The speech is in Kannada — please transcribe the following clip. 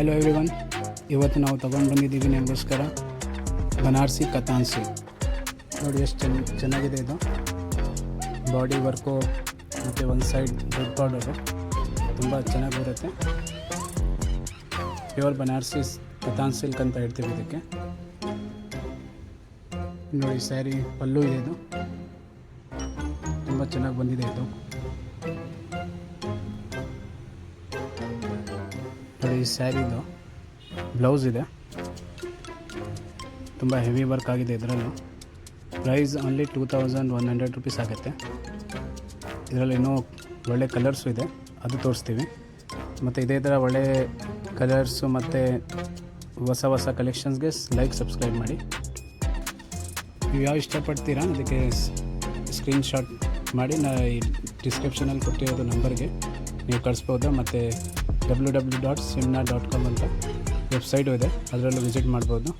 ಹಲೋ ಎವ್ರಿವನ್, ಇವತ್ತು ನಾವು ತೊಗೊಂಡು ಬಂದಿದ್ದೀವಿ ನಿಮಗೋಸ್ಕರ ಬನಾರಸಿ ಕತಾನ್ ಸಿಲ್ಕ್. ನೋಡಿ ಎಷ್ಟು ಚೆನ್ನಾಗಿದೆ ಇದು. ಬಾಡಿ ವರ್ಕು ಮತ್ತು ಒಂದು ಸೈಡ್ ದುಡ್ಡು ಬಾರ್ಡರು ತುಂಬ ಚೆನ್ನಾಗಿ ಬರುತ್ತೆ. ಪ್ಯೂರ್ ಬನಾರಸಿ ಕತಾನ್ ಸಿಲ್ಕ್ ಅಂತ ಹೇಳ್ತೀವಿ ಇದಕ್ಕೆ. ನೋಡಿ ಸ್ಯಾರಿ ಪಲ್ಲು ಇದೆ, ಇದು ತುಂಬ ಚೆನ್ನಾಗಿ ಬಂದಿದೆ. ಇದು ನೋಡಿ ಈ ಸ್ಯಾರಿದು ಬ್ಲೌಸ್ ಇದೆ, ತುಂಬ ಹೆವಿ ವರ್ಕ್ ಆಗಿದೆ. ಇದರಲ್ಲೂ ಪ್ರೈಸ್ ಓನ್ಲಿ 2100 ರುಪೀಸ್ ಆಗುತ್ತೆ. ಇದರಲ್ಲಿ ಇನ್ನೂ ಒಳ್ಳೆ ಕಲರ್ಸು ಇದೆ, ಅದು ತೋರಿಸ್ತೀವಿ. ಮತ್ತು ಇದೇ ಥರ ಒಳ್ಳೆ ಕಲರ್ಸು ಮತ್ತು ಹೊಸ ಕಲೆಕ್ಷನ್ಸ್ಗೆ ಸಬ್ಸ್ಕ್ರೈಬ್ ಮಾಡಿ. ನೀವು ಯಾವ ಇಷ್ಟಪಡ್ತೀರಾ ಅದಕ್ಕೆ ಸ್ಕ್ರೀನ್ಶಾಟ್ ಮಾಡಿ ಈ ಡಿಸ್ಕ್ರಿಪ್ಷನಲ್ಲಿ ಕೊಟ್ಟಿರೋದು ನಂಬರ್ಗೆ ನೀವು ಕಳಿಸ್ಬೋದು. ಮತ್ತು www.simna.com ಅಂತ ವೆಬ್ಸೈಟು ಇದೆ, ಅದರಲ್ಲೂ ವಿಸಿಟ್ ಮಾಡ್ಬೋದು.